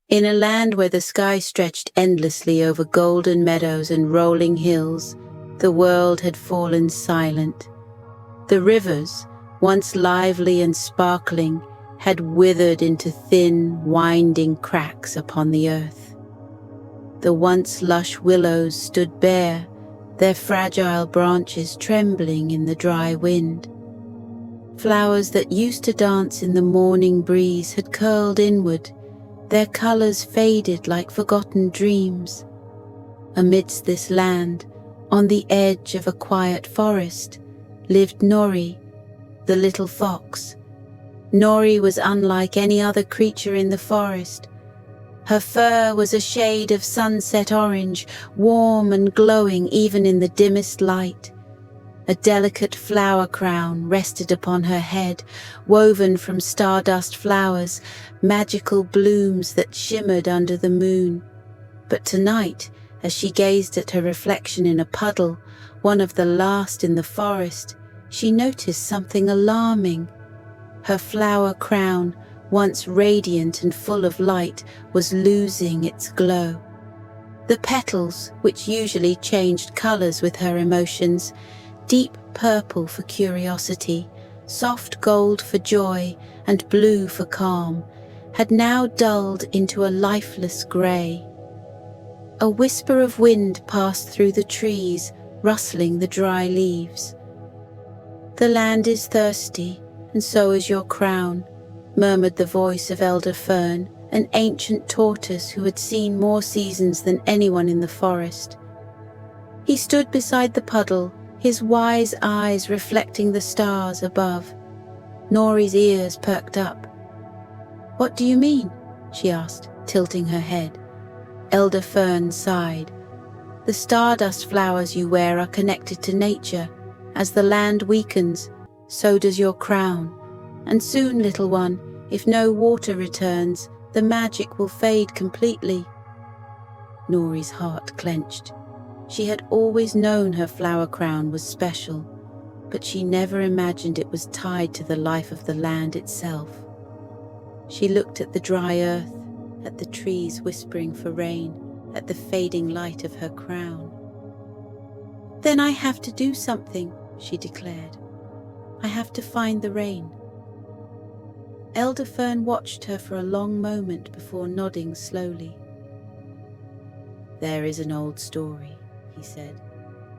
In a land where the sky stretched endlessly over golden meadows and rolling hills, the world had fallen silent. The rivers, once lively and sparkling, had withered into thin, winding cracks upon the earth. The once lush willows stood bare, their fragile branches trembling in the dry wind. Flowers that used to dance in the morning breeze had curled inward, their colours faded like forgotten dreams. Amidst this land, on the edge of a quiet forest, lived Nori, the little fox. Nori was unlike any other creature in the forest. Her fur was a shade of sunset orange, warm and glowing even in the dimmest light. A delicate flower crown rested upon her head, woven from stardust flowers, magical blooms that shimmered under the moon. But tonight, as she gazed at her reflection in a puddle, one of the last in the forest, she noticed something alarming. Her flower crown, once radiant and full of light, was losing its glow. The petals, which usually changed colours with her emotions, deep purple for curiosity, soft gold for joy, and blue for calm, had now dulled into a lifeless grey. A whisper of wind passed through the trees, rustling the dry leaves. "The land is thirsty, and so is your crown," murmured the voice of Elder Fern, an ancient tortoise who had seen more seasons than anyone in the forest. He stood beside the puddle, his wise eyes reflecting the stars above. Nori's ears perked up. "What do you mean?" she asked, tilting her head. Elder Fern sighed. "The stardust flowers you wear are connected to nature. As the land weakens, so does your crown. And soon, little one, if no water returns, the magic will fade completely." Nori's heart clenched. She had always known her flower crown was special, but she never imagined it was tied to the life of the land itself. She looked at the dry earth, at the trees whispering for rain, at the fading light of her crown. "Then I have to do something," she declared. "I have to find the rain." Elder Fern watched her for a long moment before nodding slowly. "There is an old story," he said,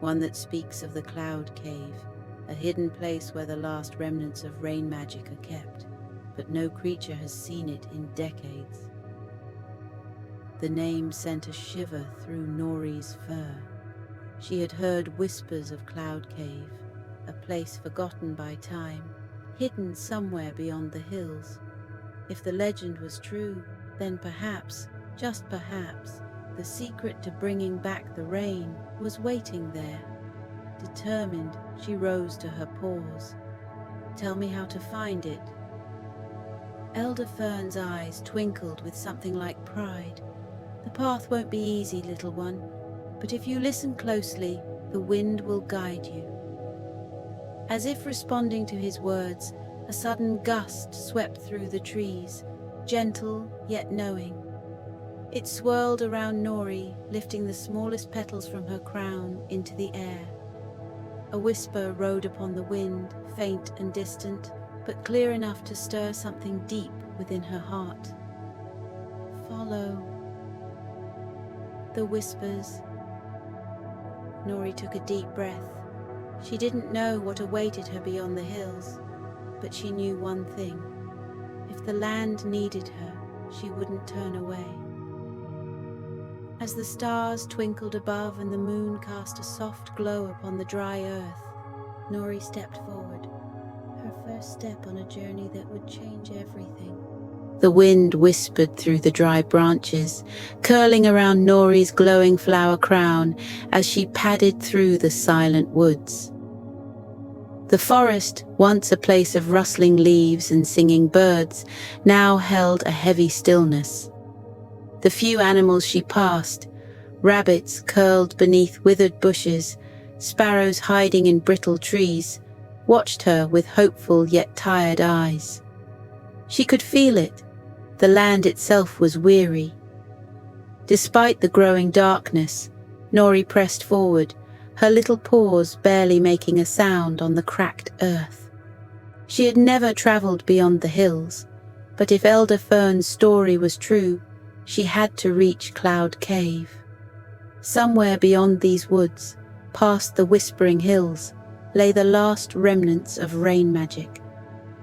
"one that speaks of the Cloud Cave, a hidden place where the last remnants of rain magic are kept, but no creature has seen it in decades." The name sent a shiver through Nori's fur. She had heard whispers of Cloud Cave, a place forgotten by time, hidden somewhere beyond the hills. If the legend was true, then perhaps, just perhaps, the secret to bringing back the rain was waiting there. Determined, she rose to her paws. "Tell me how to find it." Elder Fern's eyes twinkled with something like pride. "The path won't be easy, little one, but if you listen closely, the wind will guide you." As if responding to his words, a sudden gust swept through the trees, gentle yet knowing. It swirled around Nori, lifting the smallest petals from her crown into the air. A whisper rode upon the wind, faint and distant, but clear enough to stir something deep within her heart. "Follow." The whispers. Nori took a deep breath. She didn't know what awaited her beyond the hills, but she knew one thing. If the land needed her, she wouldn't turn away. As the stars twinkled above and the moon cast a soft glow upon the dry earth, Nori stepped forward, her first step on a journey that would change everything. The wind whispered through the dry branches, curling around Nori's glowing flower crown as she padded through the silent woods. The forest, once a place of rustling leaves and singing birds, now held a heavy stillness. The few animals she passed, rabbits curled beneath withered bushes, sparrows hiding in brittle trees, watched her with hopeful yet tired eyes. She could feel it. The land itself was weary, Despite the growing darkness, Nori pressed forward, her little paws barely making a sound on the cracked earth. She had never traveled beyond the hills, but if Elder Fern's story was true, she had to reach Cloud Cave. Somewhere beyond these woods, past the whispering hills, lay the last remnants of rain magic.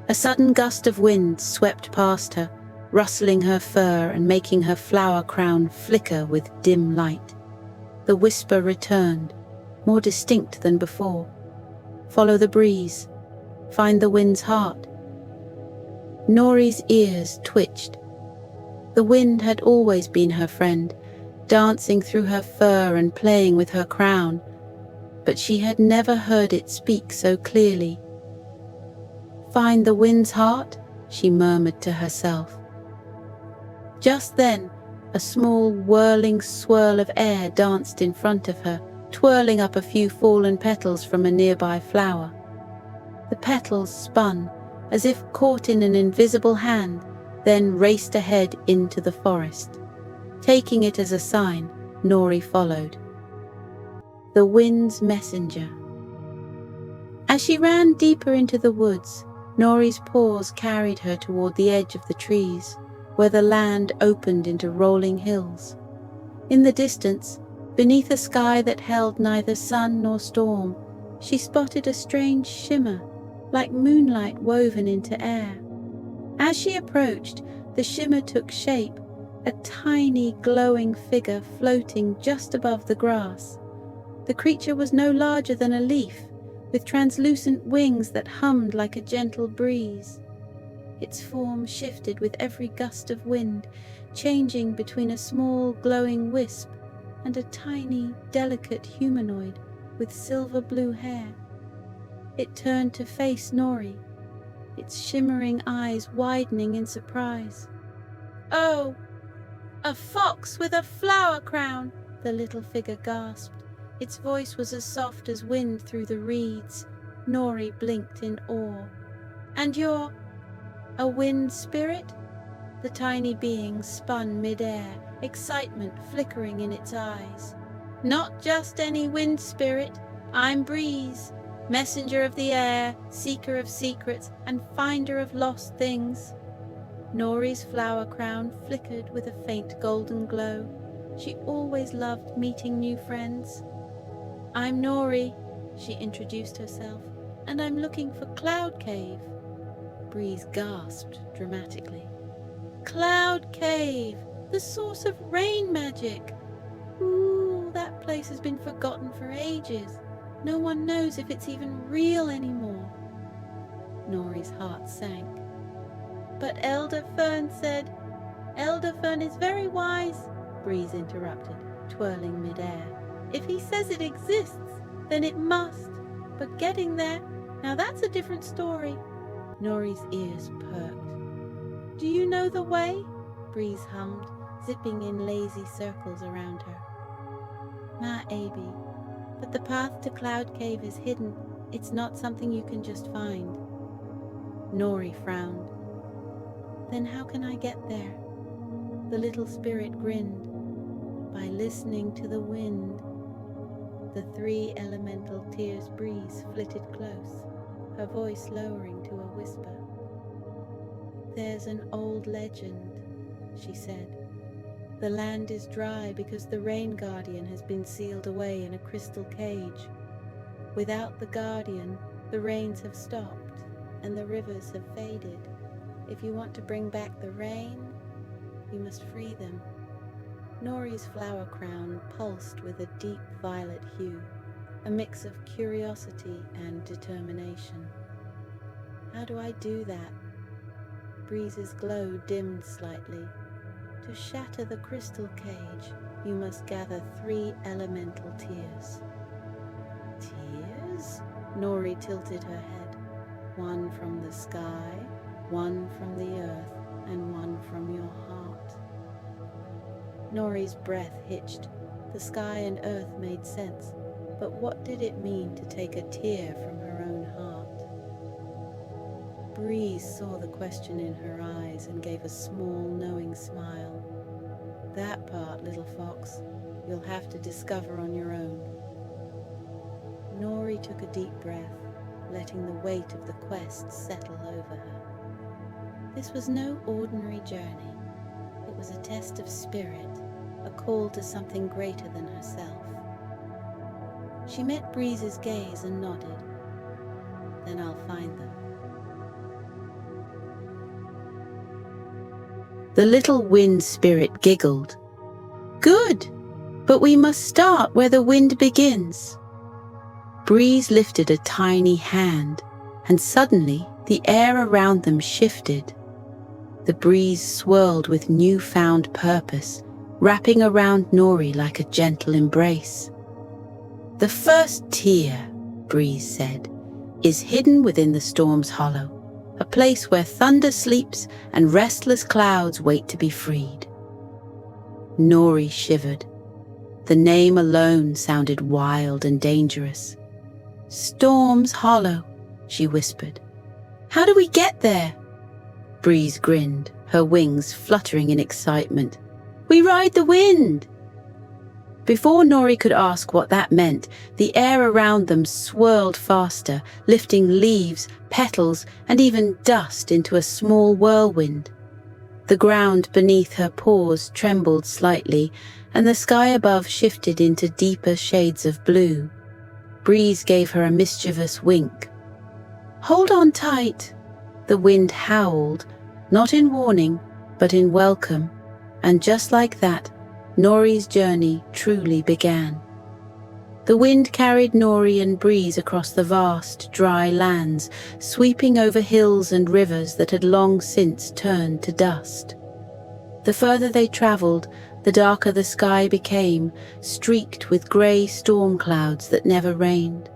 A sudden gust of wind swept past her, rustling her fur and making her flower crown flicker with dim light. The whisper returned, more distinct than before. Follow the breeze. Find the wind's heart. Nori's ears twitched. The wind had always been her friend, dancing through her fur and playing with her crown, but she had never heard it speak so clearly. Find the wind's heart, she murmured to herself. Just then, a small whirling swirl of air danced in front of her, twirling up a few fallen petals from a nearby flower. The petals spun, as if caught in an invisible hand, then raced ahead into the forest. Taking it as a sign, Nori followed. The wind's messenger. As she ran deeper into the woods, Nori's paws carried her toward the edge of the trees, where the land opened into rolling hills. In the distance, beneath a sky that held neither sun nor storm, she spotted a strange shimmer, like moonlight woven into air. As she approached, the shimmer took shape, a tiny glowing figure floating just above the grass. The creature was no larger than a leaf, with translucent wings that hummed like a gentle breeze. Its form shifted with every gust of wind, changing between a small glowing wisp and a tiny, delicate humanoid with silver blue hair. It turned to face Nori, its shimmering eyes widening in surprise. "Oh, a fox with a flower crown!" the little figure gasped. Its voice was as soft as wind through the reeds. Nori blinked in awe. "And you're a wind spirit?" The tiny being spun mid-air, excitement flickering in its eyes. "Not just any wind spirit. I'm Breeze, messenger of the air, seeker of secrets, and finder of lost things." Nori's flower crown flickered with a faint golden glow. She always loved meeting new friends. "I'm Nori," she introduced herself, "and I'm looking for Cloud Cave." Breeze gasped dramatically. "Cloud Cave, the source of rain magic! Ooh, that place has been forgotten for ages. No one knows if it's even real anymore." Nori's heart sank. "But Elder Fern said—" "Elder Fern is very wise," Breeze interrupted, twirling mid-air. "If he says it exists, then it must. But getting there, now that's a different story." Nori's ears perked. "Do you know the way?" Breeze hummed, zipping in lazy circles around her. "Ma, Abby, but the path to Cloud Cave is hidden. It's not something you can just find." Nori frowned. "Then how can I get there?" The little spirit grinned. "By listening to the wind." The three elemental tears Breeze flitted close, her voice lowering to a whisper. "There's an old legend," she said. "The land is dry because the rain guardian has been sealed away in a crystal cage. Without the guardian, the rains have stopped and the rivers have faded. If you want to bring back the rain, you must free them." Nori's flower crown pulsed with a deep violet hue, a mix of curiosity and determination. "How do I do that?" Breeze's glow dimmed slightly. "To shatter the crystal cage, you must gather 3 elemental tears." "Tears?" Nori tilted her head. "One from the sky, one from the earth, and one from your heart." Nori's breath hitched. The sky and earth made sense, but what did it mean to take a tear from her own heart? Breeze saw the question in her eyes and gave a small, knowing smile. That part, little fox, you'll have to discover on your own. Nori took a deep breath, letting the weight of the quest settle over her. This was no ordinary journey. It was a test of spirit, a call to something greater than herself. She met Breeze's gaze and nodded. Then I'll find them. The little wind spirit giggled. Good, but we must start where the wind begins. Breeze lifted a tiny hand, and suddenly the air around them shifted. The breeze swirled with newfound purpose, wrapping around Nori like a gentle embrace. The first tier, Breeze said, is hidden within the storm's hollow, a place where thunder sleeps and restless clouds wait to be freed. Nori shivered. The name alone sounded wild and dangerous. Storm's Hollow, she whispered. How do we get there? Breeze grinned, her wings fluttering in excitement. We ride the wind! Before Nori could ask what that meant, the air around them swirled faster, lifting leaves, petals, and even dust into a small whirlwind. The ground beneath her paws trembled slightly, and the sky above shifted into deeper shades of blue. Breeze gave her a mischievous wink. Hold on tight! The wind howled, not in warning, but in welcome, and just like that, Nori's journey truly began. The wind carried Nori and Breeze across the vast, dry lands, sweeping over hills and rivers that had long since turned to dust. The further they traveled, the darker the sky became, streaked with grey storm clouds that never rained.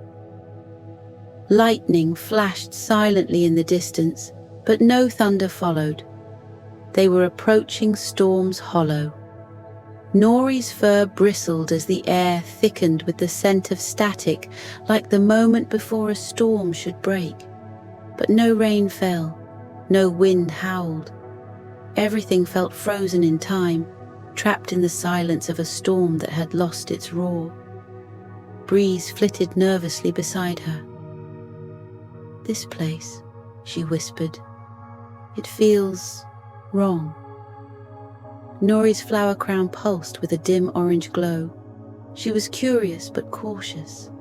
Lightning flashed silently in the distance, but no thunder followed. They were approaching Storm's Hollow. Nori's fur bristled as the air thickened with the scent of static, like the moment before a storm should break. But no rain fell, no wind howled. Everything felt frozen in time, trapped in the silence of a storm that had lost its roar. Breeze flitted nervously beside her. This place, she whispered. It feels wrong. Nori's flower crown pulsed with a dim orange glow. She was curious but cautious.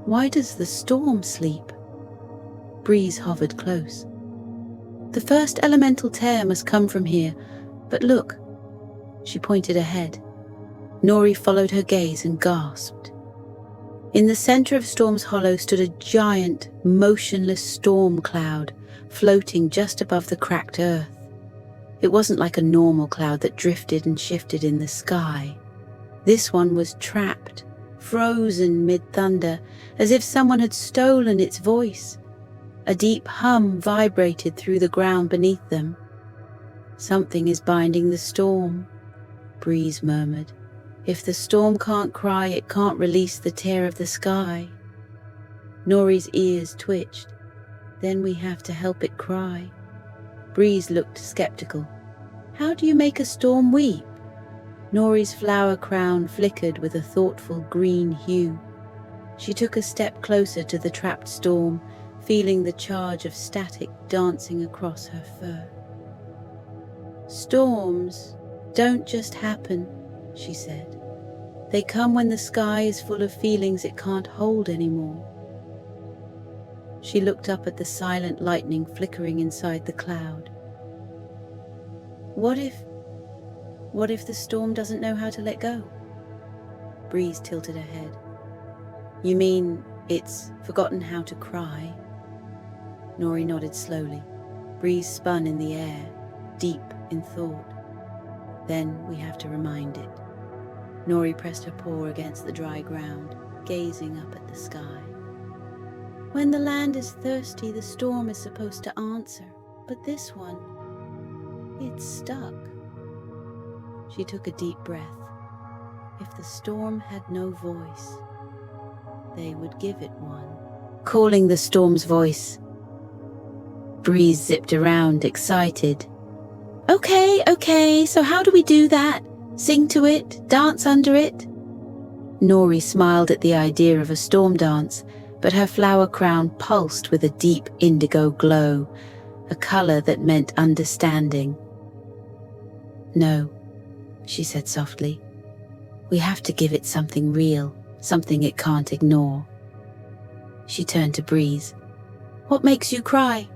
Why does the storm sleep? Breeze hovered close. The first elemental tear must come from here, but look. She pointed ahead. Nori followed her gaze and gasped. In the center of Storm's Hollow stood a giant, motionless storm cloud, floating just above the cracked earth. It wasn't like a normal cloud that drifted and shifted in the sky. This one was trapped, frozen mid-thunder, as if someone had stolen its voice. A deep hum vibrated through the ground beneath them. Something is binding the storm, Breeze murmured. If the storm can't cry, it can't release the tear of the sky. Nori's ears twitched. Then we have to help it cry. Breeze looked skeptical. How do you make a storm weep? Nori's flower crown flickered with a thoughtful green hue. She took a step closer to the trapped storm, feeling the charge of static dancing across her fur. Storms don't just happen, she said. They come when the sky is full of feelings it can't hold anymore. She looked up at the silent lightning flickering inside the cloud. What if the storm doesn't know how to let go? Breeze tilted her head. You mean it's forgotten how to cry? Nori nodded slowly. Breeze spun in the air, deep in thought. Then we have to remind it. Nori pressed her paw against the dry ground, gazing up at the sky. When the land is thirsty, the storm is supposed to answer, but this one, it's stuck. She took a deep breath. If the storm had no voice, they would give it one. Calling the storm's voice. Breeze zipped around, excited. Okay, so how do we do that? Sing to it? Dance under it? Nori smiled at the idea of a storm dance, but her flower crown pulsed with a deep indigo glow, a color that meant understanding. No, she said softly. We have to give it something real, something it can't ignore. She turned to Breeze. What makes you cry?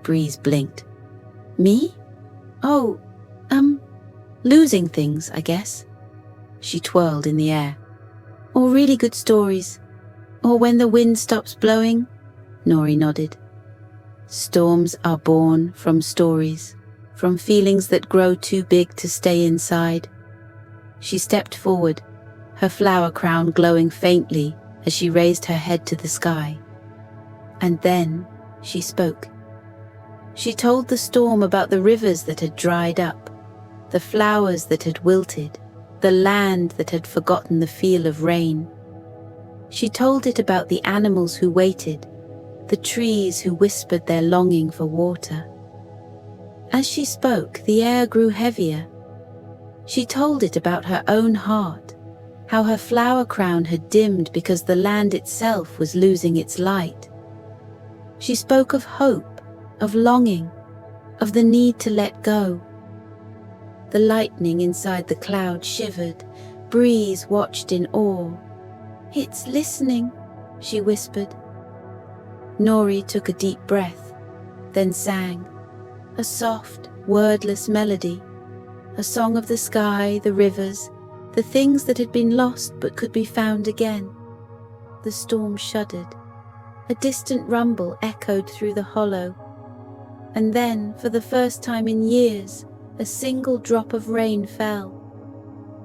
Breeze blinked. Me? Oh, losing things, I guess. She twirled in the air. Or really good stories. Or when the wind stops blowing? Nori nodded. Storms are born from stories, from feelings that grow too big to stay inside. She stepped forward, her flower crown glowing faintly as she raised her head to the sky. And then she spoke. She told the storm about the rivers that had dried up, the flowers that had wilted, the land that had forgotten the feel of rain. She told it about the animals who waited, the trees who whispered their longing for water. As she spoke, the air grew heavier. She told it about her own heart, how her flower crown had dimmed because the land itself was losing its light. She spoke of hope, of longing, of the need to let go. The lightning inside the cloud shivered. Breeze watched in awe. It's listening, she whispered. Nori took a deep breath, then sang, a soft, wordless melody, a song of the sky, the rivers, the things that had been lost but could be found again. The storm shuddered. A distant rumble echoed through the hollow. And then, for the first time in years, a single drop of rain fell.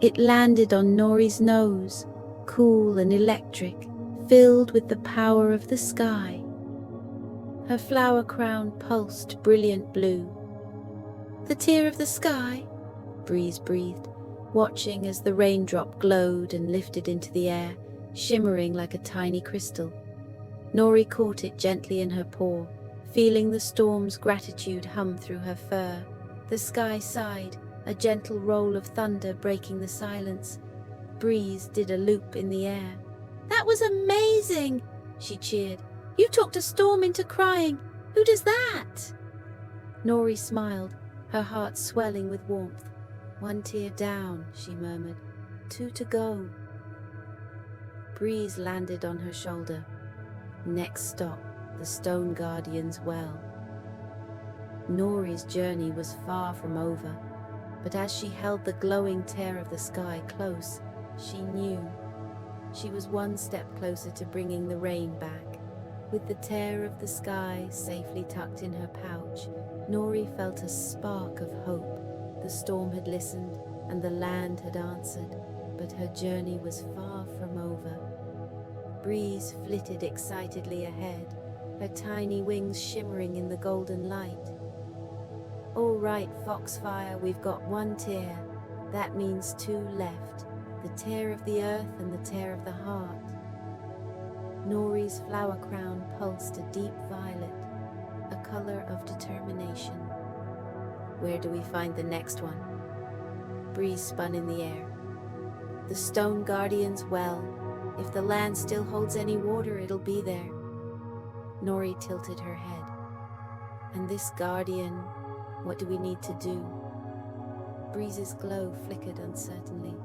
It landed on Nori's nose, cool and electric, filled with the power of the sky. Her flower crown pulsed brilliant blue. The tear of the sky, Breeze breathed, watching as the raindrop glowed and lifted into the air, shimmering like a tiny crystal. Nori caught it gently in her paw, feeling the storm's gratitude hum through her fur. The sky sighed, a gentle roll of thunder breaking the silence. Breeze did a loop in the air. That was amazing, she cheered. You talked a storm into crying. Who does that? Nori smiled, her heart swelling with warmth. One tear down, she murmured. 2 to go. Breeze landed on her shoulder. Next stop, the Stone Guardian's well. Nori's journey was far from over, but as she held the glowing tear of the sky close, she knew she was one step closer to bringing the rain back. With the tear of the sky safely tucked in her pouch, Nori felt a spark of hope. The storm had listened, and the land had answered, but her journey was far from over. Breeze flitted excitedly ahead, her tiny wings shimmering in the golden light. All right, Foxfire, we've got 1 tear. That means 2 left, the tear of the earth and the tear of the heart. Nori's flower crown pulsed a deep violet, a color of determination. Where do we find the next one? Breeze spun in the air. The Stone Guardian's well. If the land still holds any water, it'll be there. Nori tilted her head. And this guardian, what do we need to do? Breeze's glow flickered uncertainly.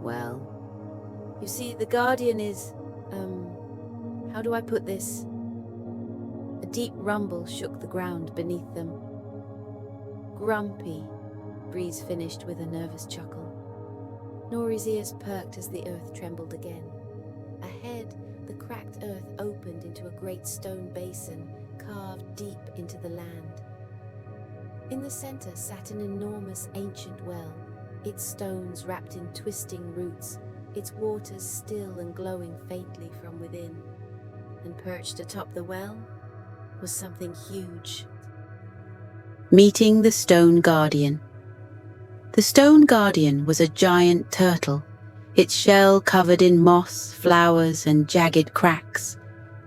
Well, you see, the guardian is, how do I put this? A deep rumble shook the ground beneath them. Grumpy, Breeze finished with a nervous chuckle. Nori's ears perked as the earth trembled again. Ahead, the cracked earth opened into a great stone basin carved deep into the land. In the center sat an enormous ancient well, its stones wrapped in twisting roots, its waters still and glowing faintly from within. And perched atop the well was something huge. Meeting the Stone Guardian. The Stone Guardian was a giant turtle, its shell covered in moss, flowers, and jagged cracks.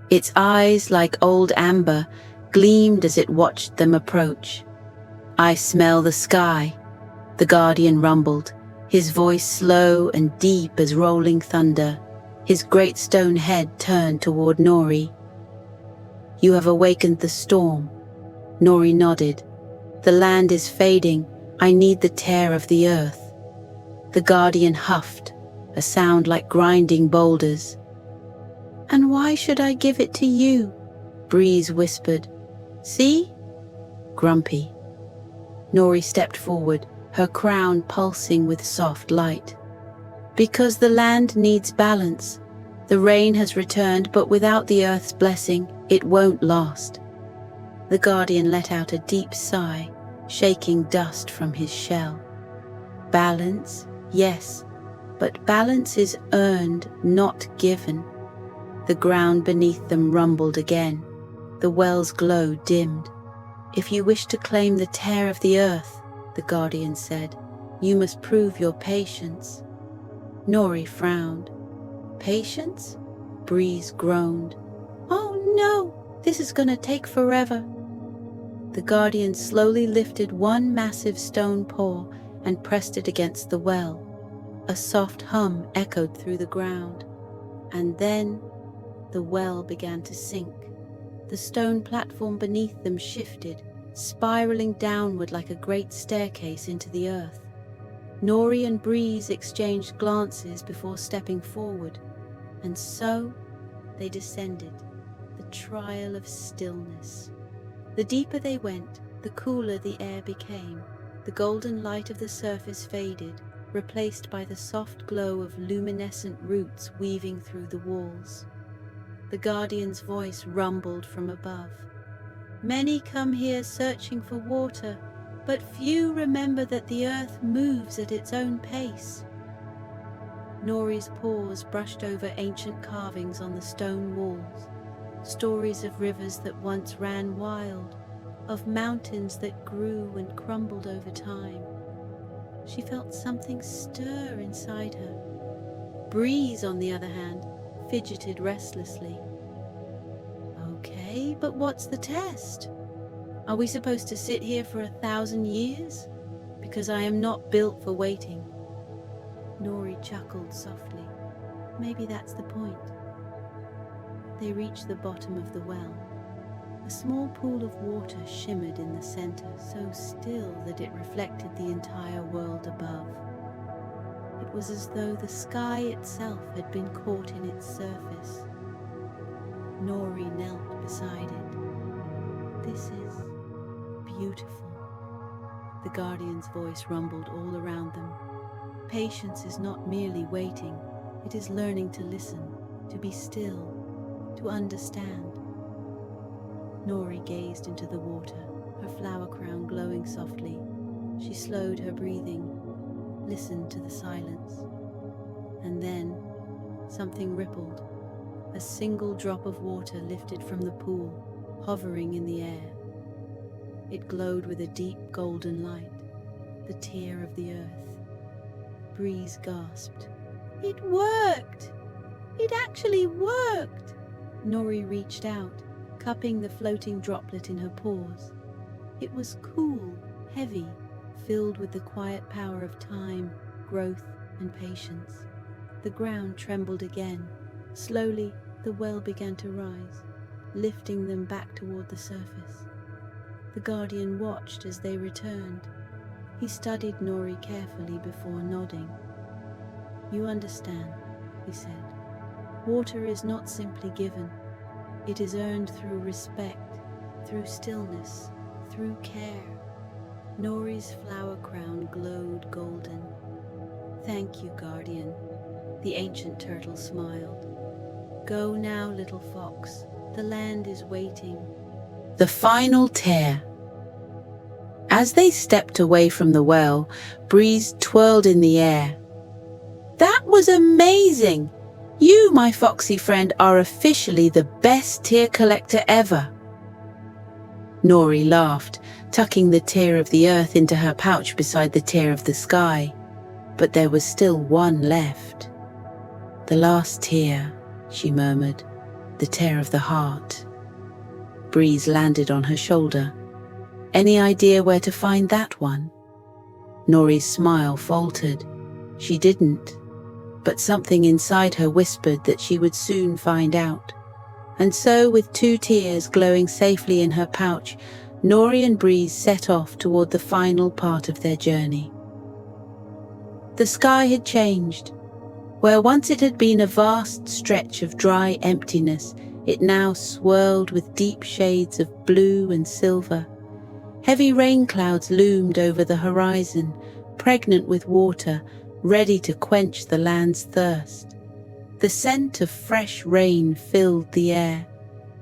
Its eyes, like old amber, gleamed as it watched them approach. "I smell the sky," the guardian rumbled, his voice slow and deep as rolling thunder, his great stone head turned toward Nori. "You have awakened the storm." Nori nodded. "The land is fading. I need the tear of the earth." The guardian huffed, a sound like grinding boulders. "And why should I give it to you?" Breeze whispered. "See?" Grumpy. Nori stepped forward, her crown pulsing with soft light. "Because the land needs balance. The rain has returned, but without the earth's blessing, it won't last." The guardian let out a deep sigh, shaking dust from his shell. "Balance, yes, but balance is earned, not given." The ground beneath them rumbled again. The well's glow dimmed. "If you wish to claim the tear of the earth," the guardian said, "you must prove your patience." Nori frowned. "Patience?" Breeze groaned. "Oh no, this is gonna take forever." The guardian slowly lifted one massive stone paw and pressed it against the well. A soft hum echoed through the ground. And then the well began to sink. The stone platform beneath them shifted, spiraling downward like a great staircase into the earth. Nori and Breeze exchanged glances before stepping forward, and so they descended, the trial of stillness. The deeper they went, the cooler the air became. The golden light of the surface faded, replaced by the soft glow of luminescent roots weaving through the walls. The guardian's voice rumbled from above. "Many come here searching for water, but few remember that the earth moves at its own pace." Nori's paws brushed over ancient carvings on the stone walls, stories of rivers that once ran wild, of mountains that grew and crumbled over time. She felt something stir inside her. Breeze, on the other hand, fidgeted restlessly. "Okay, but what's the test? Are we supposed to sit here for 1,000 years? Because I am not built for waiting." Nori chuckled softly. "Maybe that's the point." They reached the bottom of the well. A small pool of water shimmered in the center, so still that it reflected the entire world above. It was as though the sky itself had been caught in its surface. Nori knelt beside it. "This is beautiful." The guardian's voice rumbled all around them. "Patience is not merely waiting, it is learning to listen, to be still, to understand." Nori gazed into the water, her flower crown glowing softly. She slowed her breathing, listened to the silence. And then something rippled. A single drop of water lifted from the pool, hovering in the air. It glowed with a deep golden light, the tear of the earth. Breeze gasped. "It worked! It actually worked!" Nori reached out, cupping the floating droplet in her paws. It was cool, heavy, filled with the quiet power of time, growth, and patience. The ground trembled again. Slowly, the well began to rise, lifting them back toward the surface. The guardian watched as they returned. He studied Nori carefully before nodding. "You understand," he said. "Water is not simply given. It is earned through respect, through stillness, through care." Nori's flower crown glowed golden. "Thank you, guardian." The ancient turtle smiled. "Go now, little fox. The land is waiting." The final tear. As they stepped away from the well, Breeze twirled in the air. "That was amazing! You, my foxy friend, are officially the best tear collector ever." Nori laughed, tucking the tear of the earth into her pouch beside the tear of the sky. But there was still one left. "The last tear," she murmured, "the tear of the heart." Breeze landed on her shoulder. Any idea where to find that one? Nori's smile faltered. She didn't, but something inside her whispered that she would soon find out. And so, with 2 tears glowing safely in her pouch, Nori and Breeze set off toward the final part of their journey. The sky had changed. Where once it had been a vast stretch of dry emptiness, it now swirled with deep shades of blue and silver. Heavy rain clouds loomed over the horizon, pregnant with water, ready to quench the land's thirst. The scent of fresh rain filled the air.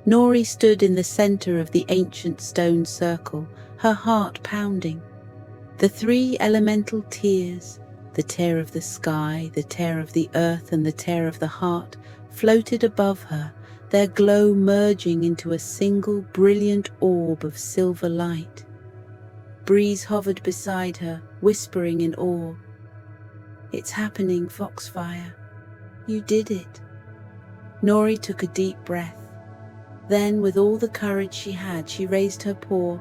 Nori stood in the center of the ancient stone circle, her heart pounding. The 3 elemental tears, the tear of the sky, the tear of the earth, and the tear of the heart, floated above her, their glow merging into a single brilliant orb of silver light. Breeze hovered beside her, whispering in awe, "It's happening, Foxfire. You did it." Nori took a deep breath. Then, with all the courage she had, she raised her paw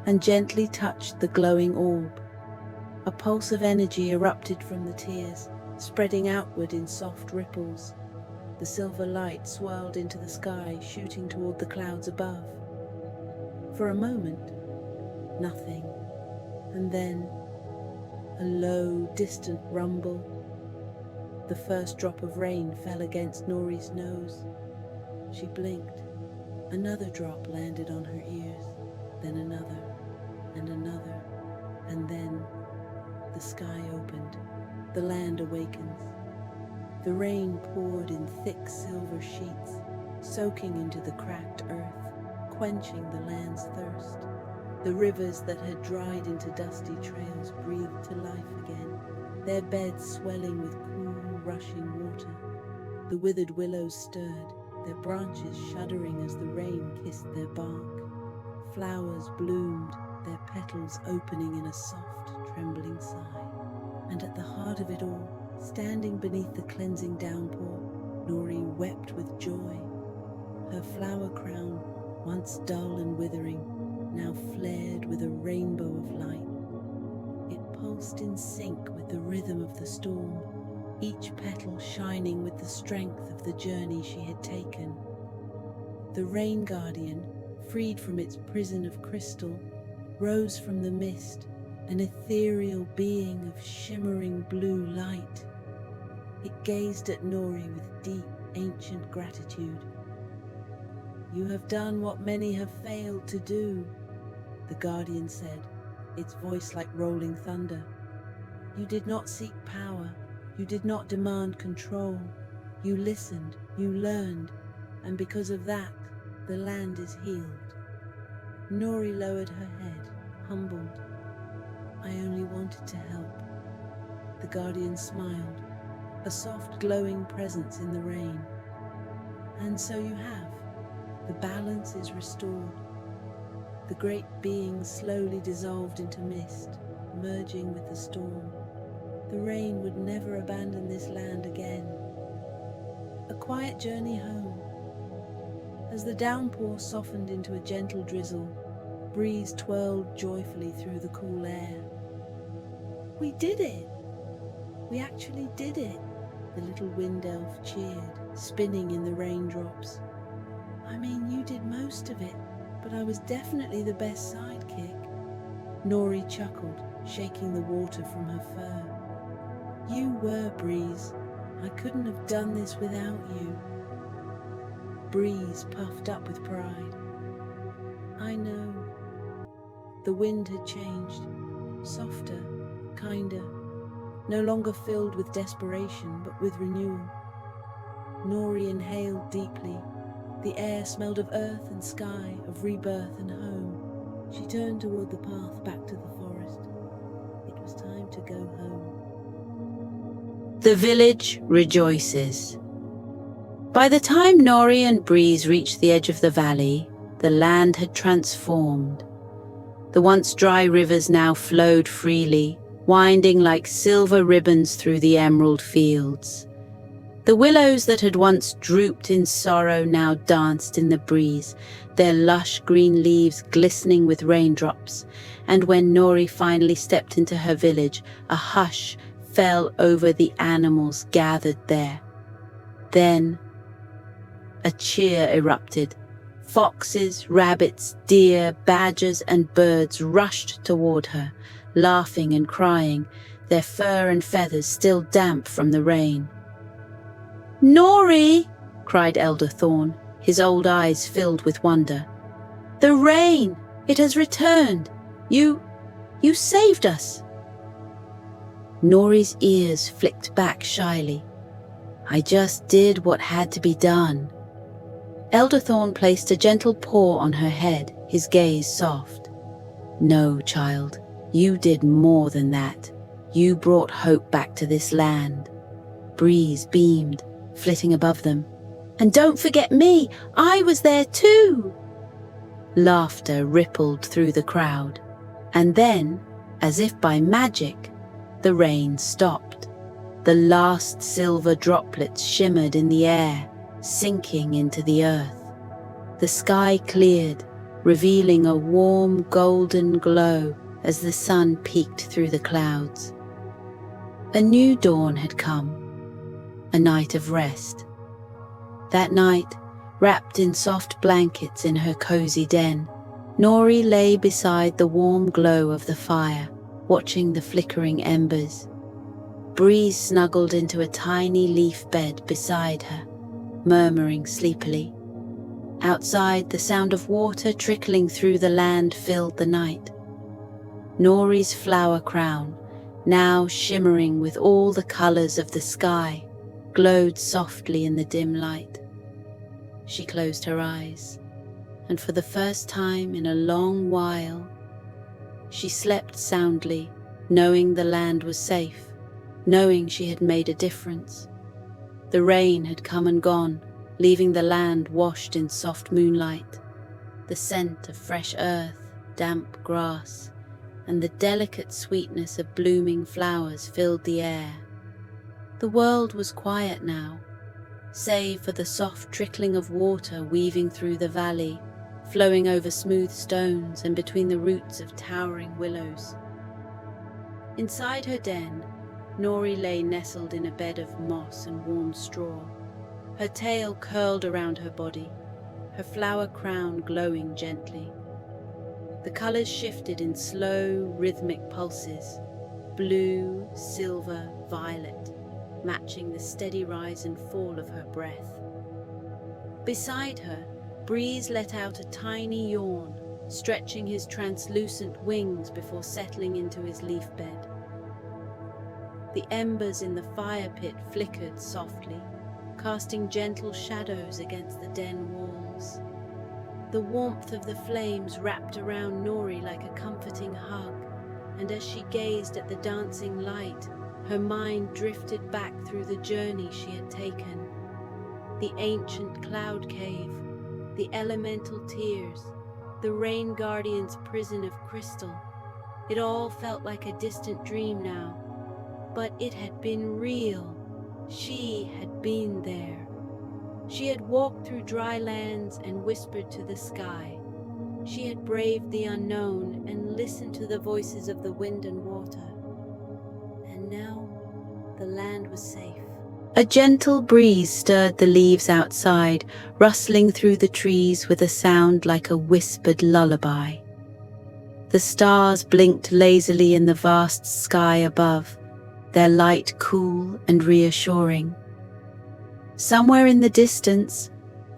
and gently touched the glowing orb. A pulse of energy erupted from the tears, spreading outward in soft ripples. The silver light swirled into the sky, shooting toward the clouds above. For a moment, nothing. And then, a low, distant rumble. The first drop of rain fell against Nori's nose. She blinked. Another drop landed on her ears, then another, and then the sky opened. The land awakens. The rain poured in thick silver sheets, soaking into the cracked earth, quenching the land's thirst. The rivers that had dried into dusty trails breathed to life again, their beds swelling with cool, rushing water. The withered willows stirred, their branches shuddering as the rain kissed their bark. Flowers bloomed, their petals opening in a soft, trembling sigh. And at the heart of it all, standing beneath the cleansing downpour, Nori wept with joy. Her flower crown, once dull and withering, now flared with a rainbow of light. It pulsed in sync with the rhythm of the storm, each petal shining with the strength of the journey she had taken. The Rain Guardian, freed from its prison of crystal, rose from the mist, an ethereal being of shimmering blue light. It gazed at Nori with deep, ancient gratitude. "You have done what many have failed to do," the Guardian said, its voice like rolling thunder. "You did not seek power. You did not demand control. You listened, you learned, and because of that, the land is healed." Nori lowered her head, humbled. "I only wanted to help." The Guardian smiled, a soft glowing presence in the rain. "And so you have. The balance is restored." The great being slowly dissolved into mist, merging with the storm. The rain would never abandon this land again. A quiet journey home. As the downpour softened into a gentle drizzle, Breeze twirled joyfully through the cool air. "We did it! We actually did it!" the little wind elf cheered, spinning in the raindrops. "I mean, you did most of it, but I was definitely the best sidekick." Nori chuckled, shaking the water from her fur. "You were, Breeze. I couldn't have done this without you." Breeze puffed up with pride. "I know." The wind had changed, softer, kinder, no longer filled with desperation, but with renewal. Nori inhaled deeply. The air smelled of earth and sky, of rebirth and home. She turned toward the path back to the forest. It was time to go home. The village rejoices. By the time Nori and Breeze reached the edge of the valley, the land had transformed. The once dry rivers now flowed freely, winding like silver ribbons through the emerald fields. The willows that had once drooped in sorrow now danced in the breeze, their lush green leaves glistening with raindrops, and when Nori finally stepped into her village, a hush fell over the animals gathered there. Then a cheer erupted. Foxes, rabbits, deer, badgers, and birds rushed toward her, laughing and crying, their fur and feathers still damp from the rain. "Nori!" cried Elder Thorn, his old eyes filled with wonder. "The rain! It has returned! You saved us!" Nori's ears flicked back shyly. "I just did what had to be done." Elder Thorn placed a gentle paw on her head, his gaze soft. "No, child, you did more than that. You brought hope back to this land." Breeze beamed, flitting above them. "And don't forget me, I was there too!" Laughter rippled through the crowd, and then, as if by magic, the rain stopped. The last silver droplets shimmered in the air, sinking into the earth. The sky cleared, revealing a warm golden glow as the sun peeked through the clouds. A new dawn had come, a night of rest. That night, wrapped in soft blankets in her cozy den, Nori lay beside the warm glow of the fire, watching the flickering embers. Breeze snuggled into a tiny leaf bed beside her, murmuring sleepily. Outside, the sound of water trickling through the land filled the night. Nori's flower crown, now shimmering with all the colors of the sky, glowed softly in the dim light. She closed her eyes, and for the first time in a long while, she slept soundly, knowing the land was safe, knowing she had made a difference. The rain had come and gone, leaving the land washed in soft moonlight. The scent of fresh earth, damp grass, and the delicate sweetness of blooming flowers filled the air. The world was quiet now, save for the soft trickling of water weaving through the valley, flowing over smooth stones and between the roots of towering willows. Inside her den, Nori lay nestled in a bed of moss and warm straw, her tail curled around her body, her flower crown glowing gently. The colors shifted in slow, rhythmic pulses, blue, silver, violet, matching the steady rise and fall of her breath. Beside her, Breeze let out a tiny yawn, stretching his translucent wings before settling into his leaf bed. The embers in the fire pit flickered softly, casting gentle shadows against the den walls. The warmth of the flames wrapped around Nori like a comforting hug, and as she gazed at the dancing light, her mind drifted back through the journey she had taken. The ancient cloud cave, the elemental tears, the rain guardian's prison of crystal. It all felt like a distant dream now, but it had been real. She had been there. She had walked through dry lands and whispered to the sky. She had braved the unknown and listened to the voices of the wind and water. And now the land was safe. A gentle breeze stirred the leaves outside, rustling through the trees with a sound like a whispered lullaby. The stars blinked lazily in the vast sky above, their light cool and reassuring. Somewhere in the distance,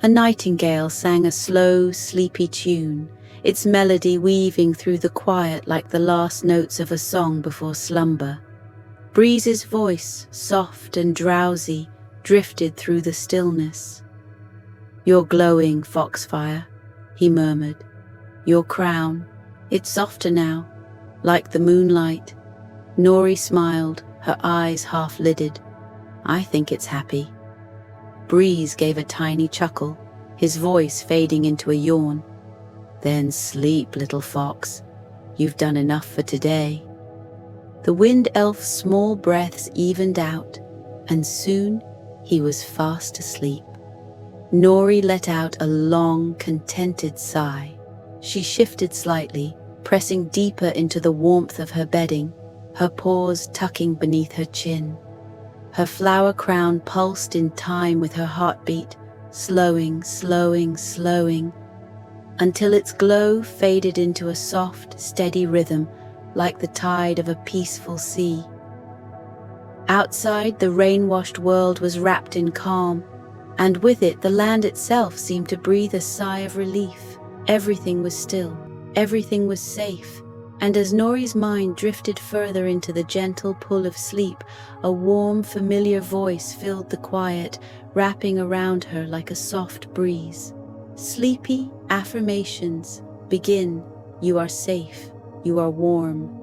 a nightingale sang a slow, sleepy tune, its melody weaving through the quiet like the last notes of a song before slumber. Breeze's voice, soft and drowsy, drifted through the stillness. "You're glowing, Foxfire," he murmured. "Your crown, it's softer now, like the moonlight." Nori smiled, her eyes half-lidded. "I think it's happy." Breeze gave a tiny chuckle, his voice fading into a yawn. "Then sleep, little fox. You've done enough for today." The wind elf's small breaths evened out, and soon He was fast asleep. Nori let out a long, contented sigh. She shifted slightly, pressing deeper into the warmth of her bedding, her paws tucking beneath her chin. Her flower crown pulsed in time with her heartbeat, slowing, until its glow faded into a soft, steady rhythm, like the tide of a peaceful sea. Outside, the rain-washed world was wrapped in calm, and with it the land itself seemed to breathe a sigh of relief. Everything was still, everything was safe, and as Nori's mind drifted further into the gentle pull of sleep, a warm, familiar voice filled the quiet, wrapping around her like a soft breeze. Sleepy affirmations begin. You are safe, you are warm,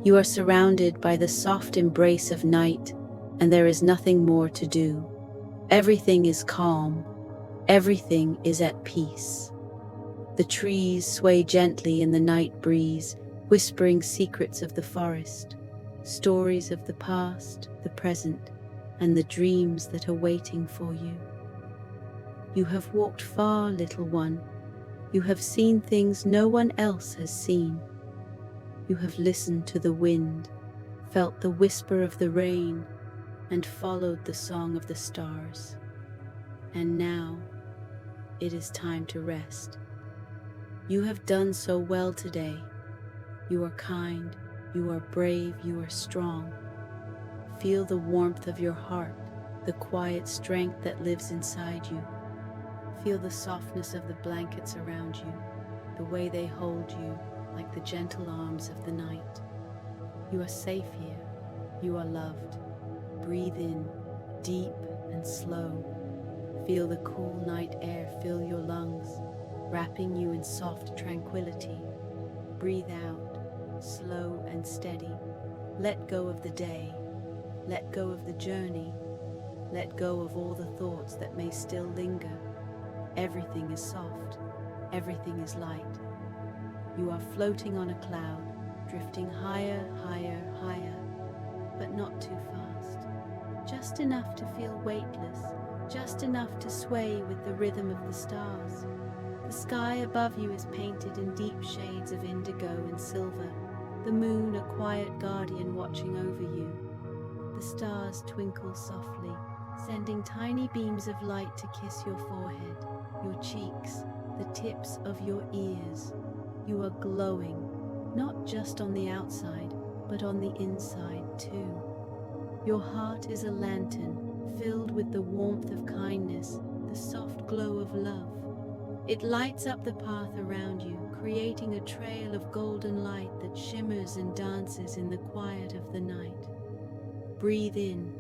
you are surrounded by the soft embrace of night, and there is nothing more to do. Everything is calm, everything is at peace. The trees sway gently in the night breeze, whispering secrets of the forest, stories of the past, the present, and the dreams that are waiting for you. You have walked far, little one. You have seen things no one else has seen. You have listened to the wind, felt the whisper of the rain, and followed the song of the stars. And now, it is time to rest. You have done so well today. You are kind, you are brave, you are strong. Feel the warmth of your heart, the quiet strength that lives inside you. Feel the softness of the blankets around you, the way they hold you like the gentle arms of the night. You are safe here. You are loved. Breathe in, deep and slow. Feel the cool night air fill your lungs, wrapping you in soft tranquility. Breathe out, slow and steady. Let go of the day. Let go of the journey. Let go of all the thoughts that may still linger. Everything is soft. Everything is light. You are floating on a cloud, drifting higher, but not too fast. Just enough to feel weightless, just enough to sway with the rhythm of the stars. The sky above you is painted in deep shades of indigo and silver, the moon a quiet guardian watching over you. The stars twinkle softly, sending tiny beams of light to kiss your forehead, your cheeks, the tips of your ears. You are glowing, not just on the outside, but on the inside too. Your heart is a lantern filled with the warmth of kindness, the soft glow of love. It lights up the path around you, creating a trail of golden light that shimmers and dances in the quiet of the night. Breathe in,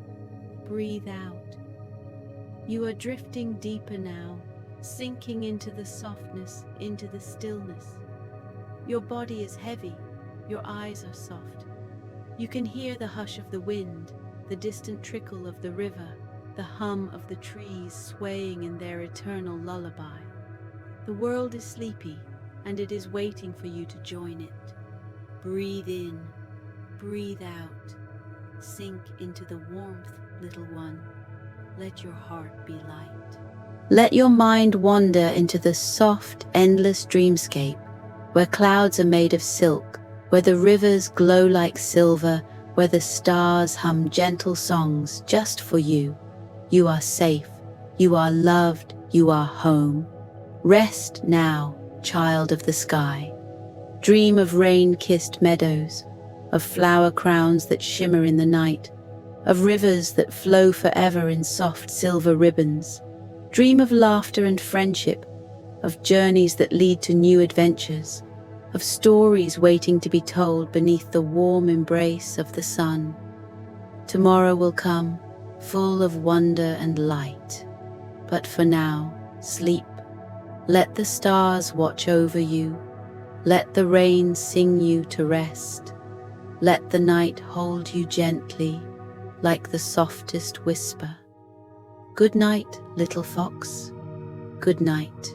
breathe out. You are drifting deeper now, sinking into the softness, into the stillness. Your body is heavy, your eyes are soft. You can hear the hush of the wind, the distant trickle of the river, the hum of the trees swaying in their eternal lullaby. The world is sleepy, and it is waiting for you to join it. Breathe in, breathe out. Sink into the warmth, little one. Let your heart be light. Let your mind wander into the soft, endless dreamscape, where clouds are made of silk, where the rivers glow like silver, where the stars hum gentle songs just for you. You are safe, you are loved, you are home. Rest now, child of the sky. Dream of rain-kissed meadows, of flower crowns that shimmer in the night, of rivers that flow forever in soft silver ribbons. Dream of laughter and friendship, of journeys that lead to new adventures, of stories waiting to be told beneath the warm embrace of the sun. Tomorrow will come, full of wonder and light. But for now, sleep. Let the stars watch over you. Let the rain sing you to rest. Let the night hold you gently, like the softest whisper. Good night, little fox. Good night.